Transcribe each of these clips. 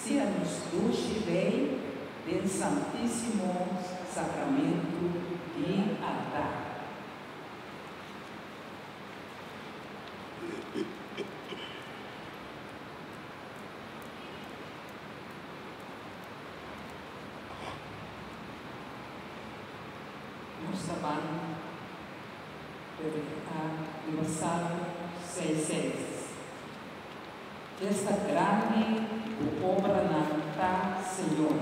Seja-nos dulce Rei del Santíssimo Sacramento de altar. Nós vamos verificar o Salmo 6:6. Esta grande obra na Senhor.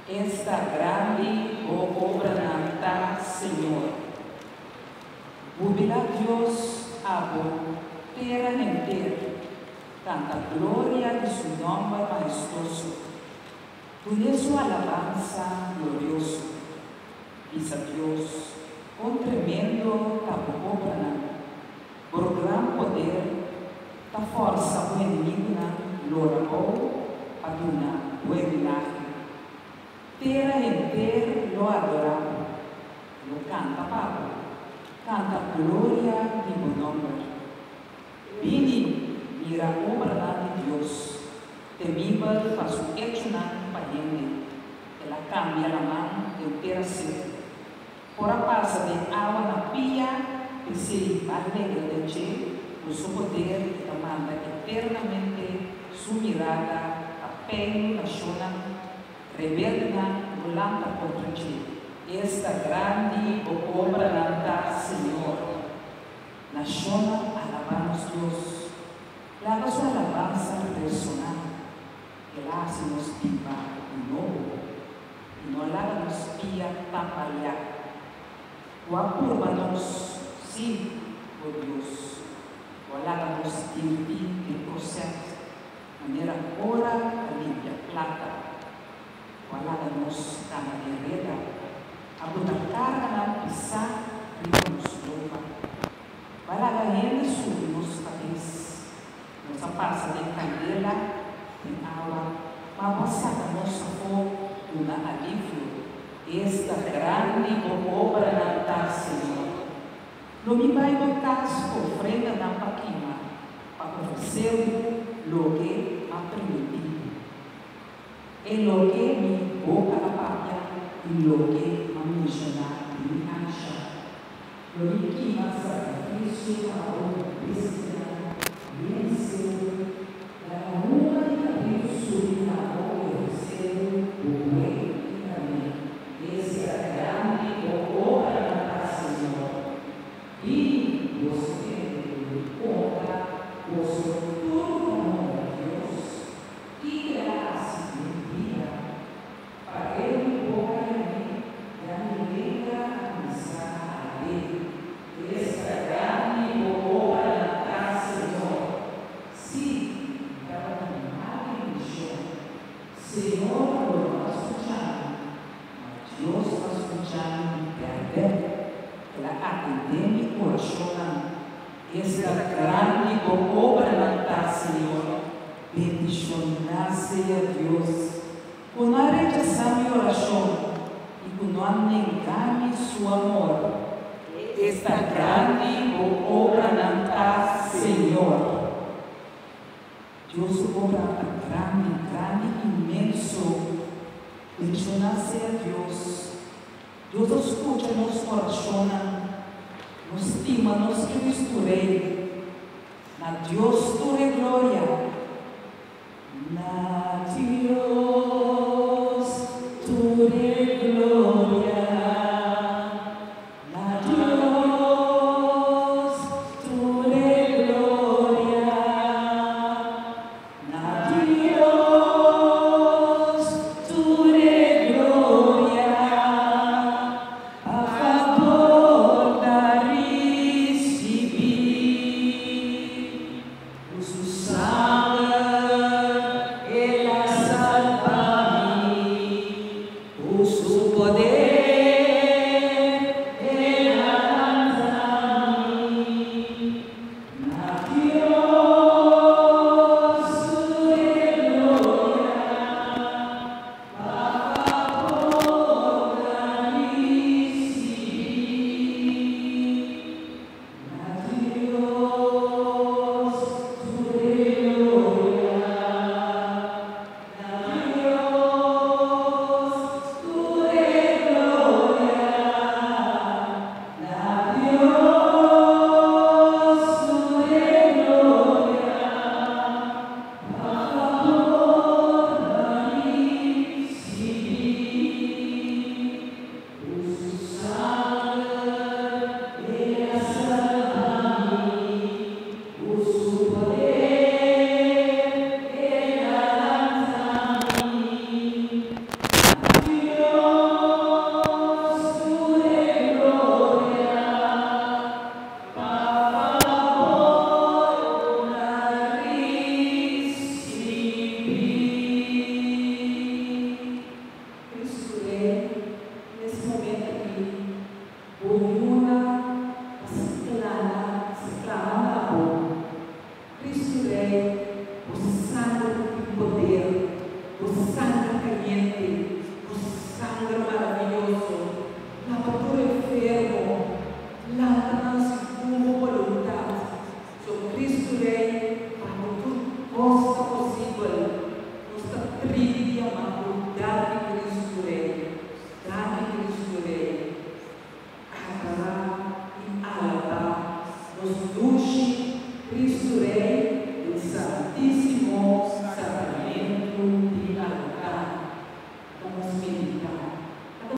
Esta grande obra na Senhor. Jubila Deus abo terra inteira, tanta glória de su nome majestoso. Tu sua alabanza glorioso. Diz a Deus, com tremendo obra, por gran poder, da força benigna, louvou a Duna, o milagre. Terra inteira lo adorava, lo canta Pablo, canta glória de meu nome. Vini, mira a obra de Deus, temível para su hecho na pariente, ela cambia a mão inteira seca. Por a passa de água na pia, que se alegra de ti, o seu poder que manda eternamente sua mirada a pele na chona, reverna volanta contra ti. Esta grande obra na Senhor. Na chona alabamos Deus. Lava sua alabança ressonar. Ela hace-nos viva de novo. E não lava-nos pia tapalhar. O apurva-nos, sim, ó Deus. Olhávamos de processo, maneira ora limpia, plata. Olhávamos cada guerreira, a botar carga na pisar e nos louva. Olhava ele sobre nos país, nossa passa de candela, de água, mas passava nosso fogo, uma alívio. Esta grande obra na Senhor. Não me vai botar ofrenda na paquima para oferecer o que ha permitido. E o que me boca a paia e o que a mencionar me acha. Lo que me sacrifício a outra cristiana, venceu, da uma de cabelo sobre a boca recebeu o rei e também. Esse é grande obra na Senhor. E você conta o seu tudo de Deus, que graça de vida, para ele boca e a ninguém alcançar a ele. Esta grande obra na Senhor. Se ela não religião, Senhor, nós escutamos, Deus nós escutamos e perdemos. Ela atende o coração. Esta grande obra na Senhor. Bendicionar seja Deus. Quando a rechaçamos a oração e quando a negamos seu amor. Esta grande obra na Senhor. Deus obra grande, imenso. Bendicionar seja Deus. Deus escuta nosso coração, nos estima, nos Cristo Rei, na Deus tu glória, na Deus.